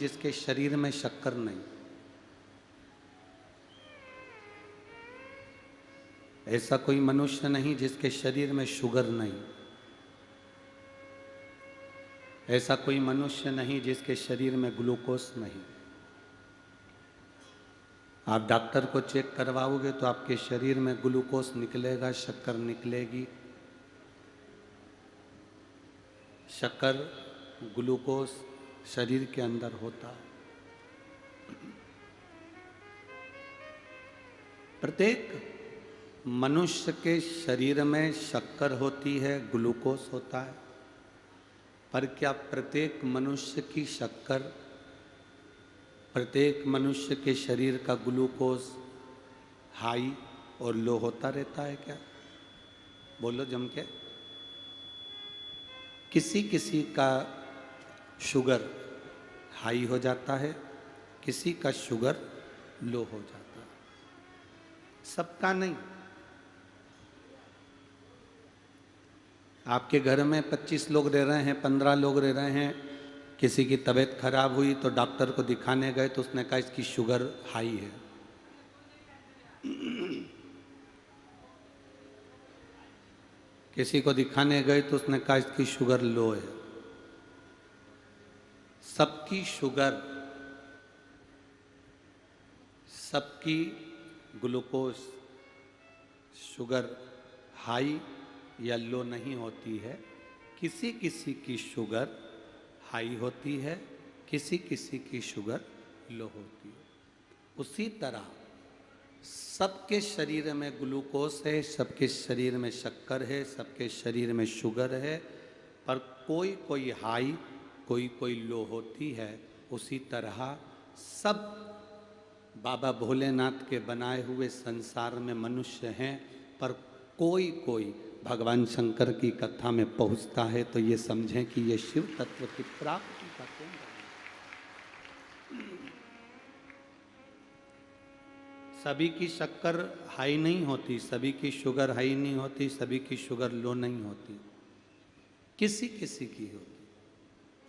जिसके शरीर में शक्कर नहीं। ऐसा कोई मनुष्य नहीं जिसके शरीर में शुगर नहीं। ऐसा कोई मनुष्य नहीं जिसके शरीर में ग्लूकोज नहीं। आप डॉक्टर को चेक करवाओगे तो आपके शरीर में ग्लूकोज निकलेगा, शक्कर निकलेगी। शक्कर, ग्लूकोज शरीर के अंदर होता है। प्रत्येक मनुष्य के शरीर में शक्कर होती है, ग्लूकोज होता है। पर क्या प्रत्येक मनुष्य की शक्कर, प्रत्येक मनुष्य के शरीर का ग्लूकोज हाई और लो होता रहता है क्या? बोलो जम के। किसी किसी का शुगर हाई हो जाता है, किसी का शुगर लो हो जाता है, सबका नहीं। आपके घर में 25 लोग रह रहे हैं, 15 लोग रह रहे हैं, किसी की तबीयत खराब हुई तो डॉक्टर को दिखाने गए तो उसने कहा इसकी शुगर हाई है। किसी को दिखाने गए तो उसने कहा इसकी शुगर लो है। सबकी शुगर, सबकी ग्लूकोज शुगर हाई या लो नहीं होती है। किसी किसी की शुगर हाई होती है, किसी किसी की शुगर लो होती है। उसी तरह सबके शरीर में ग्लूकोज है, सबके शरीर में शक्कर है, सबके शरीर में शुगर है, पर कोई कोई हाई, कोई कोई लो होती है। उसी तरह सब बाबा भोलेनाथ के बनाए हुए संसार में मनुष्य हैं, पर कोई कोई भगवान शंकर की कथा में पहुंचता है तो ये समझें कि ये शिव तत्व की प्राप्ति का केंद्र है। सभी की शक्कर हाई नहीं होती, सभी की शुगर हाई नहीं होती, सभी की शुगर लो नहीं होती, किसी किसी की होती।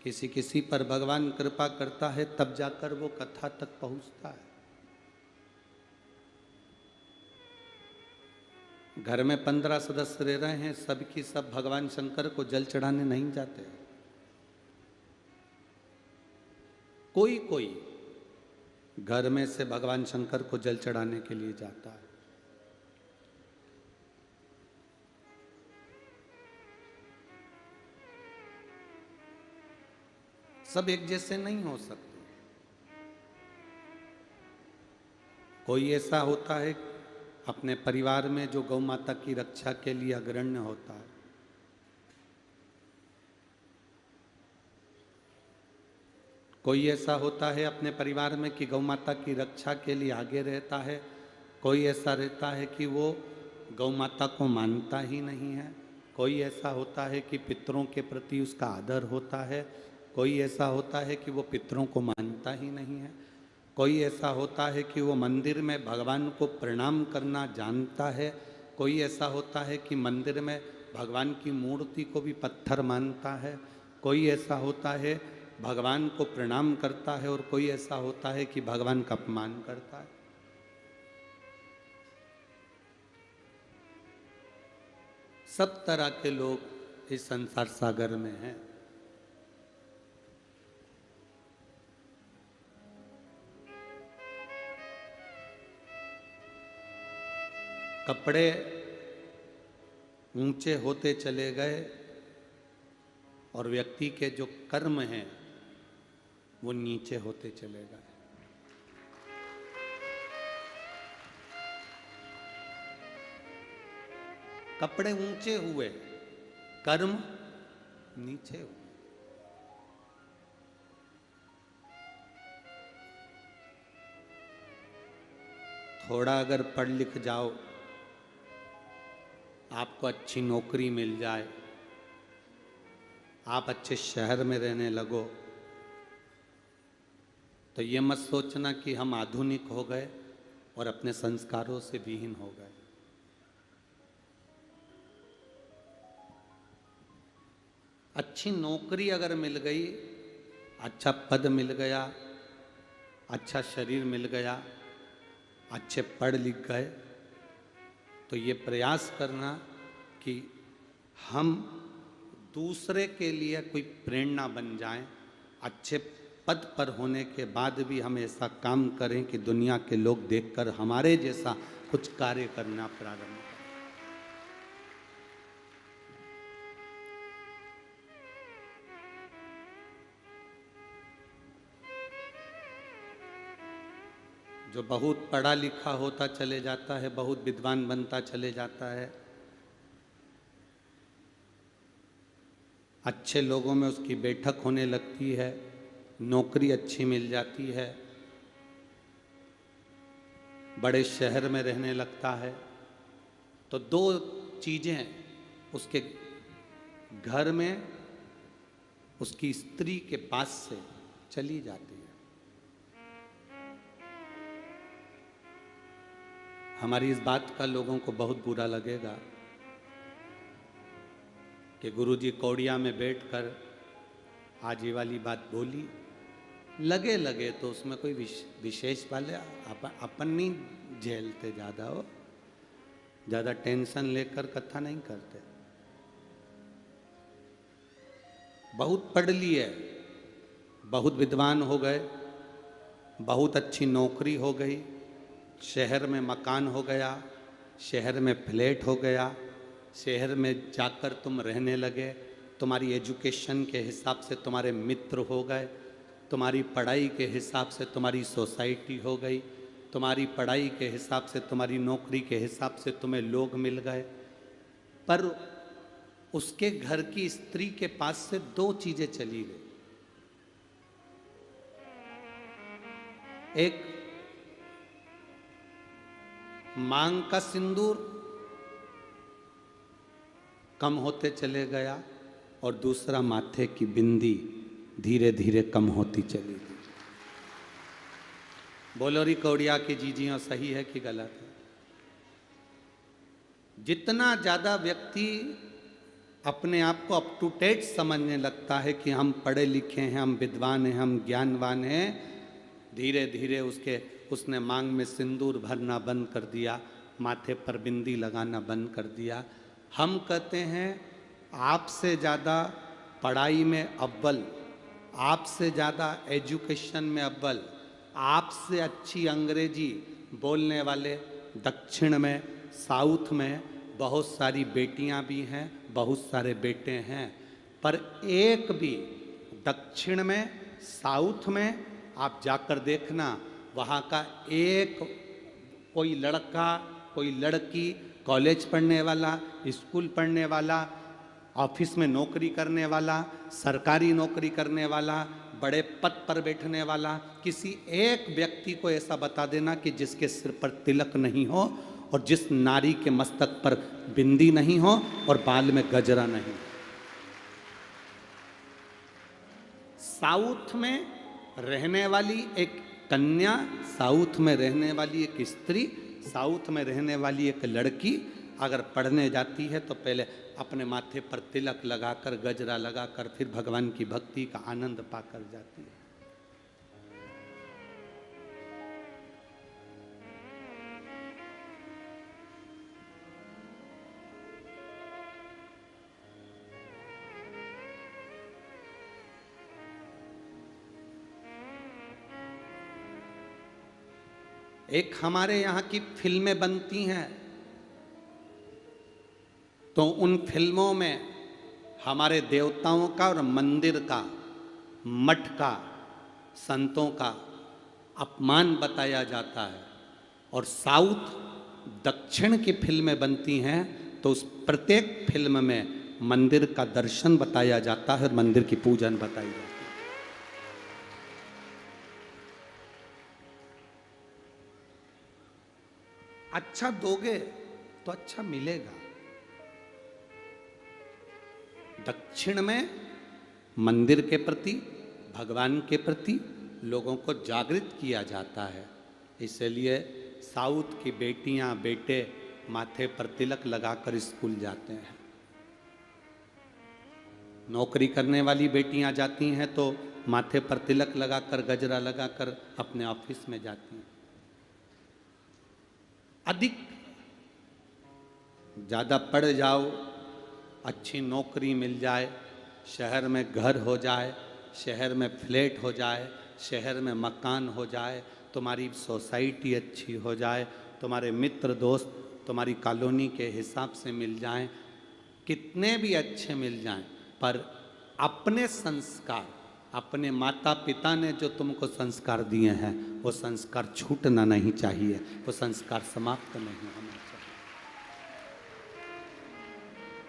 किसी किसी पर भगवान कृपा करता है तब जाकर वो कथा तक पहुंचता है। घर में 15 सदस्य रह रहे हैं, सबकी सब भगवान शंकर को जल चढ़ाने नहीं जाते। कोई कोई घर में से भगवान शंकर को जल चढ़ाने के लिए जाता है। सब एक जैसे नहीं हो सकते। कोई ऐसा होता है अपने परिवार में जो गौ माता की रक्षा के लिए अग्रण्य होता है। कोई ऐसा होता है अपने परिवार में कि गौ माता की रक्षा के लिए आगे रहता है। कोई ऐसा रहता है कि वो गौ माता को मानता ही नहीं है। कोई ऐसा होता है कि पितरों के प्रति उसका आदर होता है। कोई ऐसा होता है कि वो पितरों को मानता ही नहीं है। कोई ऐसा होता है कि वो मंदिर में भगवान को प्रणाम करना जानता है। कोई ऐसा होता है कि मंदिर में भगवान की मूर्ति को भी पत्थर मानता है। कोई ऐसा होता है भगवान को प्रणाम करता है, और कोई ऐसा होता है कि भगवान का अपमान करता है। सब तरह के लोग इस संसार सागर में हैं। कपड़े ऊंचे होते चले गए और व्यक्ति के जो कर्म हैं वो नीचे होते चले गए। कपड़े ऊंचे हुए, कर्म नीचे हुए। थोड़ा अगर पढ़ लिख जाओ, आपको अच्छी नौकरी मिल जाए, आप अच्छे शहर में रहने लगो, तो ये मत सोचना कि हम आधुनिक हो गए और अपने संस्कारों से विहीन हो गए। अच्छी नौकरी अगर मिल गई अच्छा पद मिल गया, अच्छा शरीर मिल गया, अच्छे पढ़ लिख गए, तो ये प्रयास करना कि हम दूसरे के लिए कोई प्रेरणा बन जाएं। अच्छे पद पर होने के बाद भी हम ऐसा काम करें कि दुनिया के लोग देखकर हमारे जैसा कुछ कार्य करना प्रारंभ करें। जो बहुत पढ़ा लिखा होता चले जाता है, बहुत विद्वान बनता चले जाता है, अच्छे लोगों में उसकी बैठक होने लगती है, नौकरी अच्छी मिल जाती है, बड़े शहर में रहने लगता है, तो दो चीज़ें उसके घर में उसकी स्त्री के पास से चली जाती है। हमारी इस बात का लोगों को बहुत बुरा लगेगा कि गुरुजी कौड़िया में बैठकर आज ये वाली बात बोली। लगे तो उसमें कोई विशेष वाले अपन नहीं झेलते, ज़्यादा हो, ज़्यादा टेंशन लेकर कथा नहीं करते। बहुत पढ़ लिए, बहुत विद्वान हो गए, बहुत अच्छी नौकरी हो गई, शहर में मकान हो गया, शहर में फ्लैट हो गया, शहर में जाकर तुम रहने लगे, तुम्हारी एजुकेशन के हिसाब से तुम्हारे मित्र हो गए, तुम्हारी पढ़ाई के हिसाब से तुम्हारी सोसाइटी हो गई, तुम्हारी पढ़ाई के हिसाब से तुम्हारी नौकरी के हिसाब से तुम्हें लोग मिल गए। पर उसके घर की स्त्री के पास से दो चीजें चली गई। एक मांग का सिंदूर कम होते चले गया और दूसरा माथे की बिंदी धीरे धीरे कम होती चली गई। बोलो री कौड़िया की जीजियां सही है कि गलत है? जितना ज्यादा व्यक्ति अपने आप को अप टू डेट समझने लगता है कि हम पढ़े लिखे हैं, हम विद्वान हैं, हम ज्ञानवान हैं, धीरे धीरे उसने मांग में सिंदूर भरना बंद कर दिया, माथे पर बिंदी लगाना बंद कर दिया। हम कहते हैं आपसे ज़्यादा पढ़ाई में अव्वल, आपसे ज़्यादा एजुकेशन में अव्वल, आपसे अच्छी अंग्रेजी बोलने वाले दक्षिण में, साउथ में बहुत सारी बेटियां भी हैं, बहुत सारे बेटे हैं, पर एक भी दक्षिण में, साउथ में आप जाकर देखना, वहाँ का एक कोई लड़का, कोई लड़की, कॉलेज पढ़ने वाला, स्कूल पढ़ने वाला, ऑफिस में नौकरी करने वाला, सरकारी नौकरी करने वाला, बड़े पद पर बैठने वाला, किसी एक व्यक्ति को ऐसा बता देना कि जिसके सिर पर तिलक नहीं हो और जिस नारी के मस्तक पर बिंदी नहीं हो और बाल में गजरा नहीं। साउथ में रहने वाली एक कन्या, साउथ में रहने वाली एक स्त्री, साउथ में रहने वाली एक लड़की अगर पढ़ने जाती है तो पहले अपने माथे पर तिलक लगाकर, गजरा लगाकर, फिर भगवान की भक्ति का आनंद पाकर जाती है। एक हमारे यहाँ की फिल्में बनती हैं, तो उन फिल्मों में हमारे देवताओं का और मंदिर का, मठ का, संतों का अपमान बताया जाता है। और साउथ दक्षिण की फिल्में बनती हैं तो उस प्रत्येक फिल्म में मंदिर का दर्शन बताया जाता है, मंदिर की पूजन बताई जाती है। अच्छा दोगे तो अच्छा मिलेगा। दक्षिण में मंदिर के प्रति, भगवान के प्रति लोगों को जागृत किया जाता है, इसलिए साउथ की बेटियां, बेटे माथे पर तिलक लगाकर स्कूल जाते हैं। नौकरी करने वाली बेटियां जाती हैं तो माथे पर तिलक लगाकर, गजरा लगाकर अपने ऑफिस में जाती हैं। अधिक ज़्यादा पढ़ जाओ, अच्छी नौकरी मिल जाए, शहर में घर हो जाए, शहर में फ्लैट हो जाए, शहर में मकान हो जाए, तुम्हारी सोसाइटी अच्छी हो जाए, तुम्हारे मित्र दोस्त तुम्हारी कॉलोनी के हिसाब से मिल जाएं, कितने भी अच्छे मिल जाएं, पर अपने संस्कार, अपने माता पिता ने जो तुमको संस्कार दिए हैं वो संस्कार छूटना नहीं चाहिए, वो संस्कार समाप्त नहीं होना चाहिए।